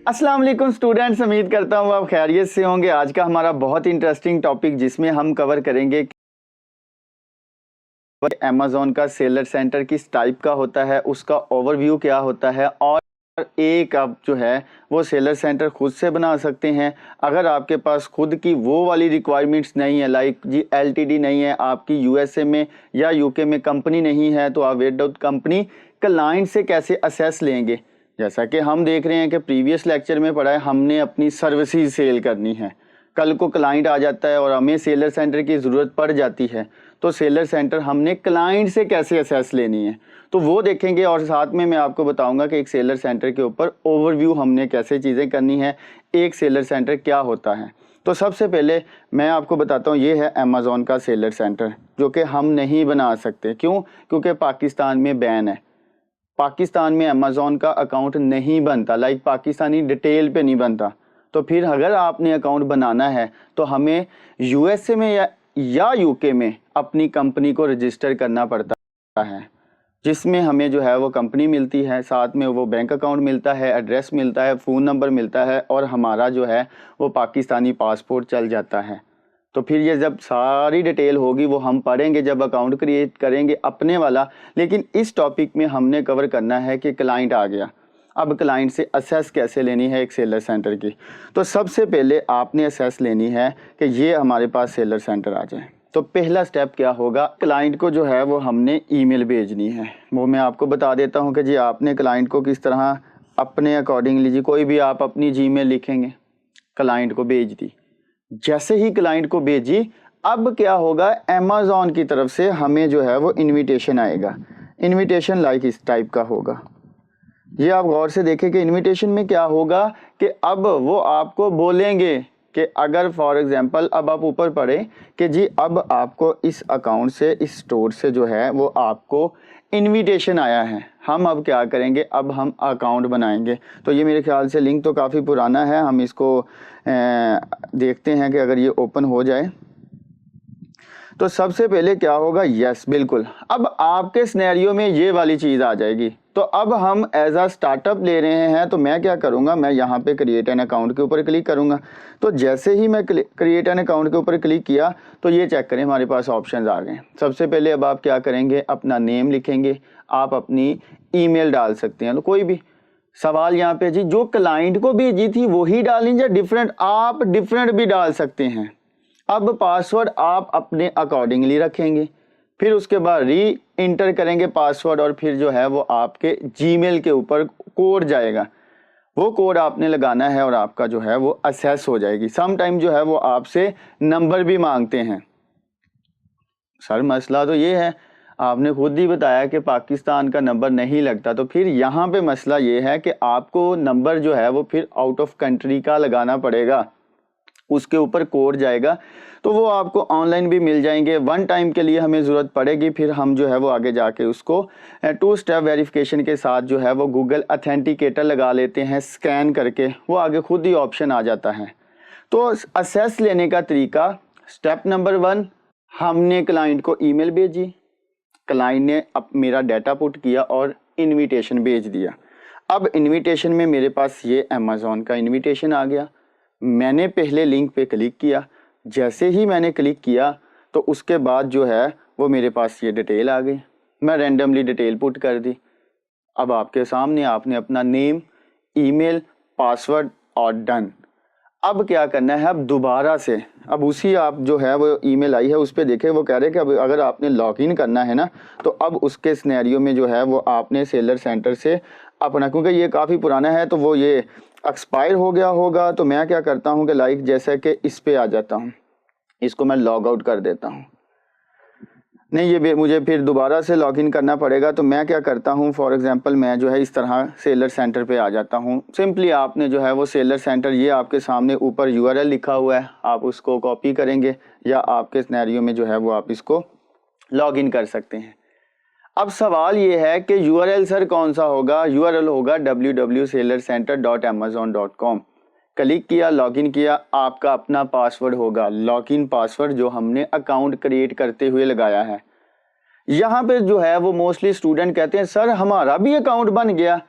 अस्सलाम वालेकुम स्टूडेंट्स, उम्मीद करता हूँ आप खैरियत से होंगे। आज का हमारा बहुत इंटरेस्टिंग टॉपिक जिसमें हम कवर करेंगे अमेज़न का सेलर सेंटर किस टाइप का होता है, उसका ओवरव्यू क्या होता है और एक आप जो है वो सेलर सेंटर खुद से बना सकते हैं। अगर आपके पास खुद की वो वाली रिक्वायरमेंट्स नहीं है, लाइक जी एलटीडी नहीं है, आपकी यूएसए में या यूके में कंपनी नहीं है, तो आप विदाउट कंपनी क्लाइंट से कैसे असेस लेंगे। जैसा कि हम देख रहे हैं कि प्रीवियस लेक्चर में पढ़ा है, हमने अपनी सर्विसेज सेल करनी है। कल को क्लाइंट आ जाता है और हमें सेलर सेंटर की ज़रूरत पड़ जाती है, तो सेलर सेंटर हमने क्लाइंट से कैसे असेस लेनी है तो वो देखेंगे। और साथ में मैं आपको बताऊंगा कि एक सेलर सेंटर के ऊपर ओवरव्यू हमने कैसे चीज़ें करनी है, एक सेलर सेंटर क्या होता है। तो सबसे पहले मैं आपको बताता हूँ, ये है अमेज़न का सेलर सेंटर जो कि हम नहीं बना सकते। क्यों? क्योंकि पाकिस्तान में बैन है। पाकिस्तान में अमेज़न का अकाउंट नहीं बनता, लाइक पाकिस्तानी डिटेल पे नहीं बनता। तो फिर अगर आपने अकाउंट बनाना है तो हमें यूएसए में या यूके में अपनी कंपनी को रजिस्टर करना पड़ता है, जिसमें हमें जो है वो कंपनी मिलती है, साथ में वो बैंक अकाउंट मिलता है, एड्रेस मिलता है, फ़ोन नंबर मिलता है और हमारा जो है वो पाकिस्तानी पासपोर्ट चल जाता है। तो फिर ये जब सारी डिटेल होगी वो हम पढ़ेंगे जब अकाउंट क्रिएट करेंगे अपने वाला। लेकिन इस टॉपिक में हमने कवर करना है कि क्लाइंट आ गया, अब क्लाइंट से असेस कैसे लेनी है एक सेलर सेंटर की। तो सबसे पहले आपने असेस लेनी है कि ये हमारे पास सेलर सेंटर आ जाए। तो पहला स्टेप क्या होगा, क्लाइंट को जो है वो हमने ईमेल भेजनी है। वो मैं आपको बता देता हूँ कि जी आपने क्लाइंट को किस तरह अपने अकॉर्डिंगली, जी कोई भी आप अपनी जीमेल लिखेंगे, क्लाइंट को भेज दी। जैसे ही क्लाइंट को भेजी, अब क्या होगा, अमेज़न की तरफ से हमें जो है वो इनविटेशन आएगा। इनविटेशन लाइक इस टाइप का होगा। ये आप गौर से देखें कि इनविटेशन में क्या होगा कि अब वो आपको बोलेंगे कि अगर फॉर एग्जांपल अब आप ऊपर पढ़े कि जी अब आपको इस अकाउंट से, इस स्टोर से जो है वो आपको इनविटेशन आया है, हम अब क्या करेंगे, अब हम अकाउंट बनाएंगे। तो ये मेरे ख्याल से लिंक तो काफ़ी पुराना है, हम इसको देखते हैं कि अगर ये ओपन हो जाए तो सबसे पहले क्या होगा, यस बिल्कुल, अब आपके सिनेरियो में ये वाली चीज़ आ जाएगी। तो अब हम एज अ स्टार्टअप ले रहे हैं, तो मैं क्या करूंगा, मैं यहाँ पे क्रिएट एन अकाउंट के ऊपर क्लिक करूंगा। तो जैसे ही मैं क्रिएट एन अकाउंट के ऊपर क्लिक किया तो ये चेक करें हमारे पास ऑप्शंस आ गए। सबसे पहले अब आप क्या करेंगे, अपना नेम लिखेंगे, आप अपनी ईमेल डाल सकते हैं, तो कोई भी सवाल यहाँ पे जी जो क्लाइंट को भेजी थी वही डालेंगे, डिफरेंट आप डिफरेंट भी डाल सकते हैं। अब पासवर्ड आप अपने अकॉर्डिंगली रखेंगे, फिर उसके बाद री इंटर करेंगे पासवर्ड और फिर जो है वो आपके जीमेल के ऊपर कोड जाएगा, वो कोड आपने लगाना है और आपका जो है वो असेस हो जाएगी। सम टाइम जो है वो आपसे नंबर भी मांगते हैं। सर मसला तो ये है, आपने खुद ही बताया कि पाकिस्तान का नंबर नहीं लगता, तो फिर यहाँ पे मसला ये है कि आपको नंबर जो है वो फिर आउट ऑफ कंट्री का लगाना पड़ेगा, उसके ऊपर कोड जाएगा। तो वो आपको ऑनलाइन भी मिल जाएंगे, वन टाइम के लिए हमें ज़रूरत पड़ेगी, फिर हम जो है वो आगे जाके उसको 2 स्टेप वेरिफिकेशन के साथ जो है वो गूगल ऑथेंटिकेटर लगा लेते हैं, स्कैन करके वो आगे खुद ही ऑप्शन आ जाता है। तो असेस लेने का तरीका, स्टेप नंबर 1, हमने क्लाइंट को ईमेल भेजी, क्लाइंट ने अब मेरा डाटा पुट किया और इनविटेशन भेज दिया। अब इनविटेशन में मेरे पास ये अमेज़न का इनविटेशन आ गया। मैंने पहले लिंक पे क्लिक किया, जैसे ही मैंने क्लिक किया तो उसके बाद जो है वो मेरे पास ये डिटेल आ गई, मैं रैंडमली डिटेल पुट कर दी। अब आपके सामने आपने अपना नेम, ईमेल, पासवर्ड और डन। अब क्या करना है, अब दोबारा से अब उसी आप जो है वो ईमेल आई है उस पर देखें, वो कह रहे हैं कि अब अगर आपने लॉगिन करना है ना तो अब उसके सिनेरियो में जो है वो आपने सेलर सेंटर से अपना, क्योंकि ये काफ़ी पुराना है तो वो ये एक्सपायर हो गया होगा। तो मैं क्या करता हूँ कि लाइक जैसे कि इस पे आ जाता हूँ, इसको मैं लॉग आउट कर देता हूँ। नहीं, ये मुझे फिर दोबारा से लॉगिन करना पड़ेगा। तो मैं क्या करता हूँ, फॉर एग्जांपल मैं जो है इस तरह सेलर सेंटर पे आ जाता हूँ। सिंपली आपने जो है वो सेलर सेंटर, ये आपके सामने ऊपर यूआरएल लिखा हुआ है, आप उसको कॉपी करेंगे या आपके सिनेरियो में जो है वो आप इसको लॉगिन कर सकते हैं। अब सवाल ये है कि यूआरएल सर कौन सा होगा, यूआरएल होगा www.sellercenter.amazon.com। क्लिक किया, लॉगिन किया, आपका अपना पासवर्ड होगा, लॉगिन पासवर्ड जो हमने अकाउंट क्रिएट करते हुए लगाया है। यहाँ पे जो है वो मोस्टली स्टूडेंट कहते हैं सर हमारा भी अकाउंट बन गया,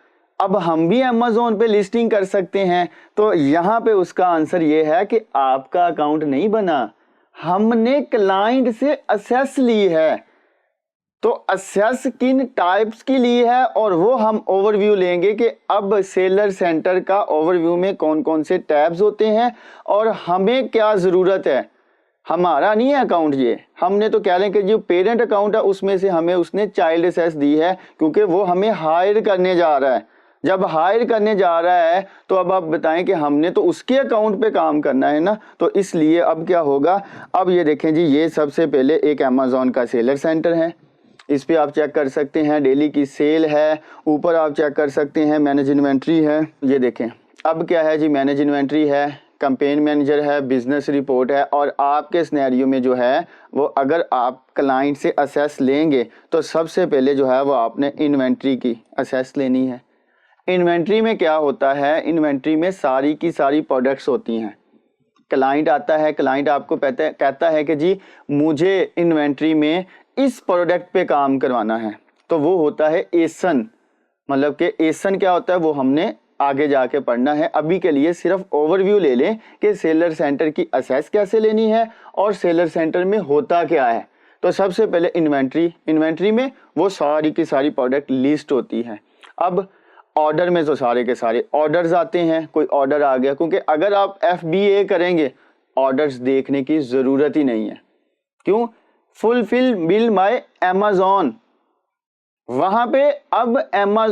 अब हम भी अमेज़ॉन पे लिस्टिंग कर सकते हैं। तो यहाँ पे उसका आंसर ये है कि आपका अकाउंट नहीं बना, हमने क्लाइंट से असेस ली है। तो असेस किन टाइप्स की ली है और वो हम ओवरव्यू लेंगे कि अब सेलर सेंटर का ओवरव्यू में कौन कौन से टैब्स होते हैं और हमें क्या ज़रूरत है। हमारा नहीं है अकाउंट, ये हमने तो कह लें कि जो पेरेंट अकाउंट है उसमें से हमें उसने चाइल्ड असेस दी है, क्योंकि वो हमें हायर करने जा रहा है। जब हायर करने जा रहा है तो अब आप बताएं कि हमने तो उसके अकाउंट पे काम करना है ना, तो इसलिए अब क्या होगा। अब ये देखें जी, ये सबसे पहले एक अमेज़ॉन का सेलर सेंटर है। इस पे आप चेक कर सकते हैं डेली की सेल है। ऊपर आप चेक कर सकते हैं मैनेज इन्वेंट्री है। ये देखें अब क्या है जी, मैनेज इन्वेंट्री है, कैंपेन मैनेजर है, बिजनेस रिपोर्ट है। और आपके सिनेरियो में जो है वो अगर आप क्लाइंट से असेस लेंगे तो सबसे पहले जो है वो आपने इन्वेंट्री की असेस लेनी है। इन्वेंट्री में क्या होता है, इन्वेंट्री में सारी की सारी प्रोडक्ट्स होती हैं। क्लाइंट आता है, क्लाइंट आपको कहता है कि जी मुझे इन्वेंट्री में इस प्रोडक्ट पे काम करवाना है, तो वो होता है एसन। मतलब कि एसन क्या होता है वो हमने आगे जाके पढ़ना है। अभी के लिए सिर्फ ओवरव्यू ले लें कि सेलर सेंटर की असेस कैसे लेनी है और सेलर सेंटर में होता क्या है। तो सबसे पहले इन्वेंट्री में वो सारी की सारी प्रोडक्ट लिस्ट होती है। अब ऑर्डर में तो सारे के सारे ऑर्डर्स आते हैं। कोई ऑर्डर आ गया, क्योंकि अगर आप FBA करेंगे ऑर्डर्स देखने की ज़रूरत ही नहीं है। क्यों? फुलफिल बिल माय अमेज़ॉन, वहां पे अब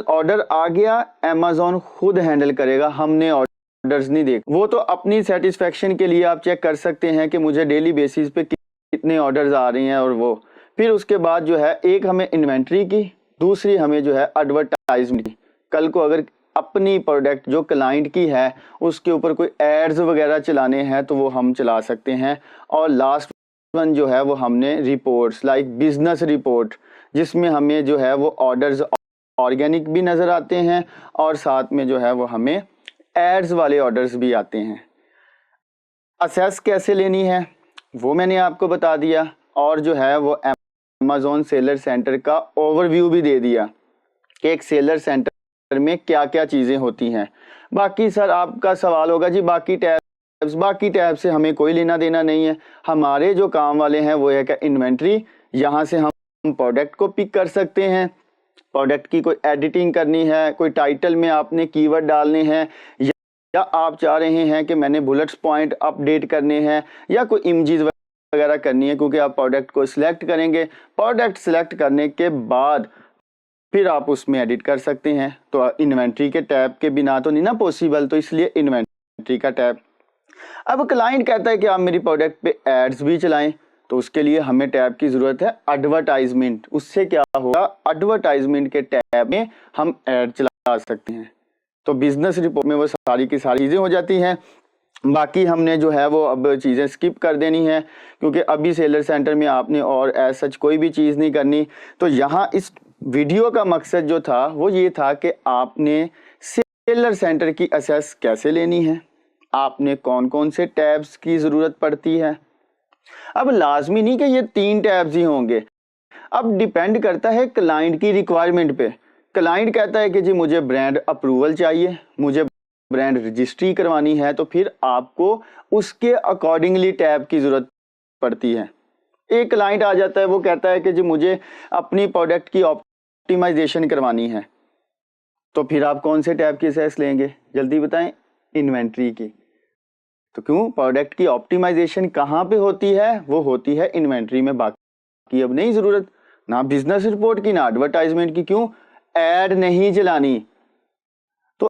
ऑर्डर आ गया, अमेज़ॉन खुद हैंडल करेगा, हमने ऑर्डर्स नहीं देख। वो तो अपनी सेटिस्फेक्शन के लिए आप चेक कर सकते हैं कि मुझे डेली बेसिस पे कितने ऑर्डर्स आ रहे हैं। और वो फिर उसके बाद जो है एक हमें इन्वेंट्री की, दूसरी हमें जो है एडवर्टाइजमेंट की। कल को अगर अपनी प्रोडक्ट जो क्लाइंट की है उसके ऊपर कोई एड्स वगैरह चलाने हैं तो वो हम चला सकते हैं। और लास्ट वन जो है वो हमने रिपोर्ट्स लाइक बिजनेस रिपोर्ट, जिसमें हमें जो है वो ऑर्डर्स ऑर्गेनिक भी नज़र आते हैं और साथ में जो है वो हमें एड्स वाले ऑर्डर्स भी आते हैं। असेस कैसे लेनी है वो मैंने आपको बता दिया, और जो है वो अमेज़ॉन सेलर सेंटर का ओवरव्यू भी दे दिया कि एक सेलर सेंटर में क्या क्या चीज़ें होती हैं। बाकी सर आपका सवाल होगा जी बाकी टैब से हमें कोई लेना देना नहीं है। हमारे जो काम वाले हैं वो है कि इन्वेंट्री, यहाँ से हम प्रोडक्ट को पिक कर सकते हैं। प्रोडक्ट की कोई एडिटिंग करनी है, कोई टाइटल में आपने कीवर्ड डालने हैं, या आप चाह रहे हैं कि मैंने बुलेट्स पॉइंट अपडेट करने हैं या कोई इमेजेस वगैरह करनी है, क्योंकि आप प्रोडक्ट को सिलेक्ट करेंगे। प्रोडक्ट सिलेक्ट करने के बाद फिर आप उसमें एडिट कर सकते हैं। तो इन्वेंट्री के टैब के बिना तो नहीं ना पॉसिबल, तो इसलिए इन्वेंट्री का टैब। अब क्लाइंट कहता है कि आप मेरी प्रोडक्ट पे एड्स भी चलाएं, तो उसके लिए हमें टैब की ज़रूरत है एडवर्टाइजमेंट। उससे क्या होगा, एडवर्टाइजमेंट के टैब में हम ऐड चला सकते हैं। तो बिजनेस रिपोर्ट में वो सारी की सारी चीज़ें हो जाती हैं। बाकी हमने जो है वो अब चीज़ें स्किप कर देनी है, क्योंकि अभी सेलर सेंटर में आपने और एज सच कोई भी चीज़ नहीं करनी। तो यहाँ इस वीडियो का मकसद जो था वो ये था कि आपने सेलर सेंटर की असेस कैसे लेनी है, आपने कौन कौन से टैब्स की ज़रूरत पड़ती है। अब लाजमी नहीं कि ये 3 टैब्स ही होंगे, अब डिपेंड करता है क्लाइंट की रिक्वायरमेंट पे। क्लाइंट कहता है कि जी मुझे ब्रांड अप्रूवल चाहिए, मुझे ब्रांड रजिस्ट्री करवानी है, तो फिर आपको उसके अकॉर्डिंगली टैब की ज़रूरत पड़ती है। एक क्लाइंट आ जाता है, वो कहता है कि जी मुझे अपनी प्रोडक्ट की ऑप्टिमाइजेशन करवानी है, तो फिर आप कौन से टैब की असेस लेंगे, जल्दी बताएं। इन्वेंट्री की। तो क्यों, प्रोडक्ट की ऑप्टिमाइजेशन कहाँ पे होती है, वो होती है इन्वेंट्री में। बाकी अब नहीं ज़रूरत ना बिजनेस रिपोर्ट की ना एडवर्टाइजमेंट की। क्यों, ऐड नहीं चलानी। तो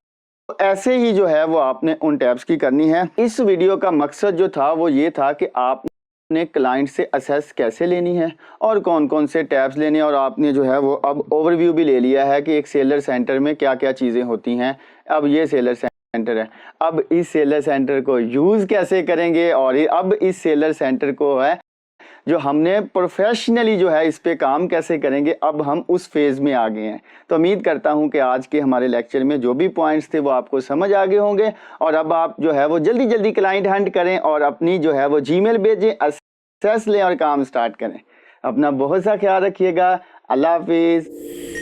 ऐसे ही जो है वो आपने उन टैब्स की करनी है। इस वीडियो का मकसद जो था वो ये था कि आपने क्लाइंट से असेस कैसे लेनी है और कौन कौन से टैब्स लेने, और आपने जो है वो अब ओवरव्यू भी ले लिया है कि एक सेलर सेंटर में क्या क्या चीज़ें होती हैं। अब ये सेलर सेंटर है, अब इस सेलर सेंटर को यूज़ कैसे करेंगे, और अब इस सेलर सेंटर को है जो हमने प्रोफेशनली जो है इस पे काम कैसे करेंगे, अब हम उस फेज़ में आ गए हैं। तो उम्मीद करता हूं कि आज के हमारे लेक्चर में जो भी पॉइंट्स थे वो आपको समझ आ गए होंगे, और अब आप जो है वो जल्दी जल्दी क्लाइंट हंट करें और अपनी जो है वो जीमेल भेजें, असेस लें और काम स्टार्ट करें। अपना बहुत सा ख्याल रखिएगा। अल्लाह हाफिज़।